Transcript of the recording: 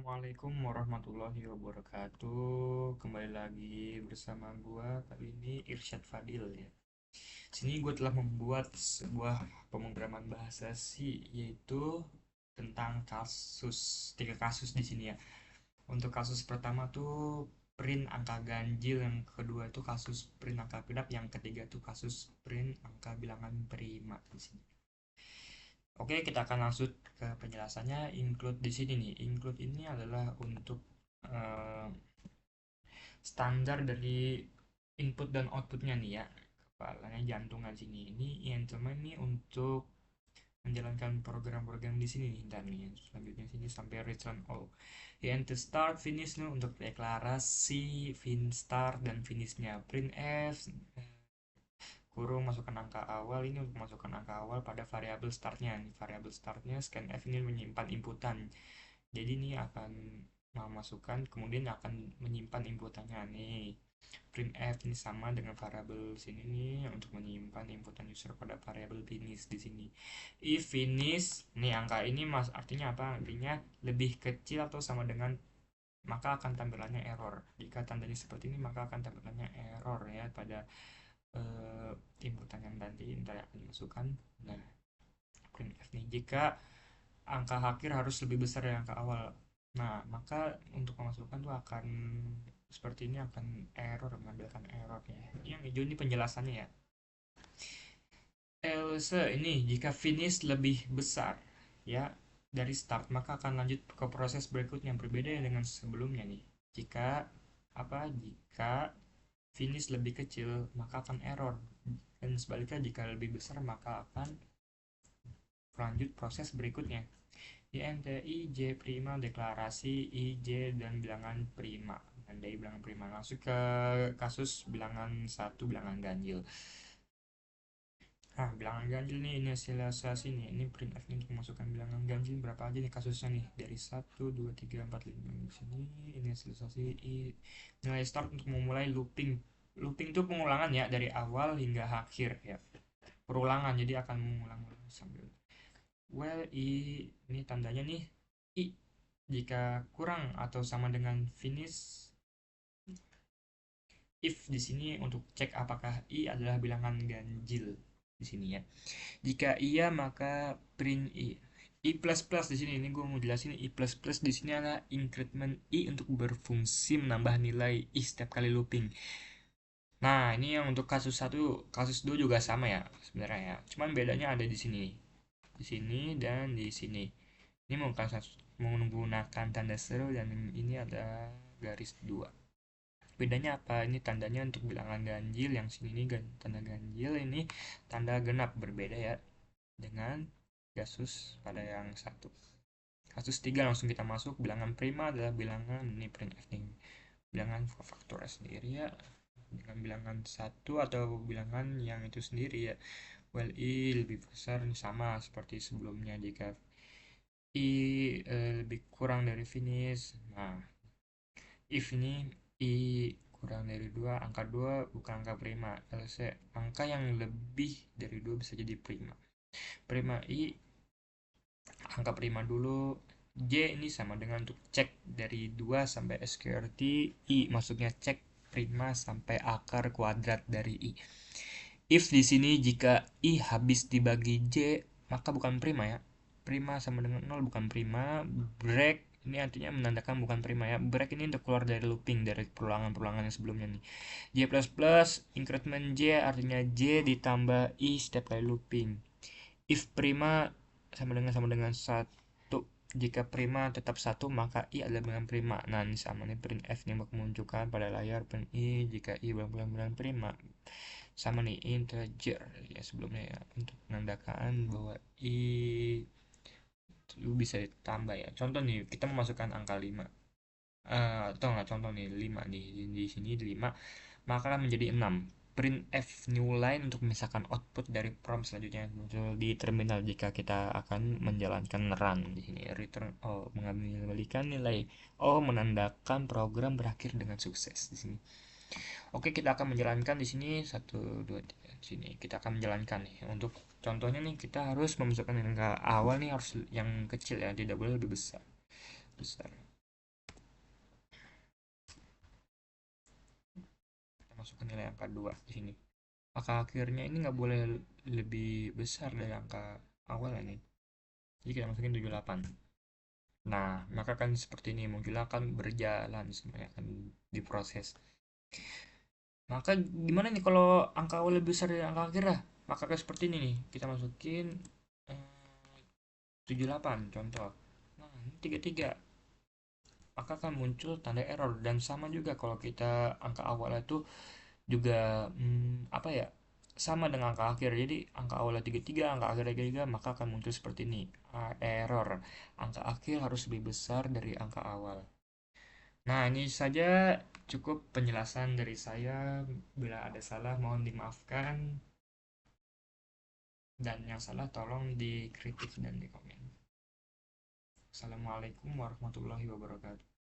Assalamualaikum warahmatullahi wabarakatuh. Kembali lagi bersama gua kali ini Irsyad Fadil ya. Sini gue telah membuat sebuah pemrograman bahasa C, yaitu tentang tiga kasus di sini ya. Untuk kasus pertama tuh print angka ganjil, yang kedua itu kasus print angka genap, yang ketiga tuh kasus print angka bilangan prima di sini. Oke, kita akan langsung ke penjelasannya. Include di sini nih. Include ini adalah untuk eh, standar dari input dan outputnya nih ya. Kepalanya jantungan sini. Ini yang teman ini untuk menjalankan program-program di sini nih. Dan nih, selanjutnya sini sampai return all. Yang to start finish nih untuk deklarasi start dan finishnya. Printf kurung masukkan angka awal, ini untuk masukkan angka awal pada variabel startnya. Ini variabel startnya scanf ini menyimpan inputan, jadi ini akan memasukkan, kemudian akan menyimpan inputannya nih. Printf ini sama dengan variabel sini nih untuk menyimpan inputan user pada variabel finish di sini. If finish nih, angka ini mas artinya apa? Artinya lebih kecil atau sama dengan, maka akan tampilannya error. Jika tandanya seperti ini, maka akan tampilannya error ya pada inputan yang nanti akan dimasukkan. Nah, printf nih, jika angka akhir harus lebih besar dari angka awal, nah maka untuk memasukkan tuh akan seperti ini, akan error, mengambilkan error ya. Yang hijau ini penjelasannya ya. Else ini jika finish lebih besar ya dari start, maka akan lanjut ke proses berikutnya yang berbeda dengan sebelumnya nih. Jika finish lebih kecil, maka akan error, dan sebaliknya jika lebih besar maka akan lanjut proses berikutnya. INTI J prima deklarasi IJ dan bilangan prima. Andai bilangan prima, langsung ke kasus bilangan satu, bilangan ganjil. Nah, bilangan ganjil nih, ini hasil nih. Ini printf nih untuk memasukkan bilangan ganjil berapa aja nih kasusnya nih. Dari 1, 2, 3, 4, 5 di sini. Ini hasil I. Nilai start untuk memulai looping. Looping itu pengulangan ya, dari awal hingga akhir ya. Perulangan, jadi akan mengulang-ulang sambil. Well, ini tandanya nih I. Jika kurang atau sama dengan finish, if di sini untuk cek apakah I adalah bilangan ganjil di sini ya. Jika iya, maka print I. I plus plus di sini, ini gue mau jelasin. I plus plus di sini adalah increment I untuk berfungsi menambah nilai I setiap kali looping. Nah, ini yang untuk kasus satu, kasus 2 juga sama ya sebenarnya ya. Cuman bedanya ada di sini. Di sini dan di sini. Ini menggunakan tanda seru, dan ini ada garis 2. Bedanya apa? Ini tandanya untuk bilangan ganjil, yang sini ini tanda ganjil, ini tanda genap, berbeda ya dengan kasus pada yang satu. Kasus 3 langsung kita masuk. Bilangan prima adalah bilangan, ini printf nih, bilangan faktor sendiri ya, dengan bilangan satu atau bilangan yang itu sendiri ya. Well, I lebih besar, ini sama seperti sebelumnya. Jika I lebih kurang dari finish, nah if ini I kurang dari 2, angka 2 bukan angka prima. LC, angka yang lebih dari 2 bisa jadi prima. Prima I, angka prima dulu. J ini sama dengan untuk cek dari 2 sampai SQRT. I masuknya cek prima sampai akar kuadrat dari I. If di sini jika I habis dibagi J, maka bukan prima ya. Prima sama dengan 0 bukan prima. Break ini artinya menandakan bukan prima ya. Break ini untuk keluar dari looping, dari perulangan-perulangan yang sebelumnya nih. J plus plus, increment J artinya J ditambah I setiap kali looping. If prima sama dengan 1. Jika prima tetap 1, maka I adalah bilangan prima. Nah, ini sama nih, printf yang menunjukkan pada layar print I jika I bilangan prima. Sama nih, integer ya sebelumnya ya, untuk menandakan bahwa I itu bisa ditambah ya. Contoh nih, kita memasukkan angka 5. Atau nggak, contoh nih 5 nih, di sini 5, maka akan menjadi 6. Printf new line untuk memisahkan output dari prompt selanjutnya muncul di terminal jika kita akan menjalankan run. Di sini return all mengembalikan nilai O, menandakan program berakhir dengan sukses di sini. Oke, kita akan menjalankan di sini 1, 2, 3. Di sini kita akan menjalankan nih. Untuk contohnya nih, kita harus memasukkan angka awal nih, harus yang kecil ya, tidak boleh lebih besar. Besar. masukkan nilai angka 2 di sini. Angka akhirnya ini nggak boleh lebih besar dari angka awal ini. Jadi kita masukin 78. Nah, maka kan seperti ini muncul akan berjalan semuanya akan diproses. Maka gimana nih kalau angka awal lebih besar dari angka akhir lah? Maka kayak seperti ini nih. Kita masukin 78 contoh. Nah, ini 33. Maka akan muncul tanda error dan sama juga kalau kita angka awal itu juga apa ya? Sama dengan angka akhir. Jadi angka awalnya 33, angka akhirnya 33, maka akan muncul seperti ini. Error. Angka akhir harus lebih besar dari angka awal. Nah, ini saja cukup penjelasan dari saya. Bila ada salah, mohon dimaafkan. Dan yang salah, tolong dikritik dan dikomen. Assalamualaikum warahmatullahi wabarakatuh.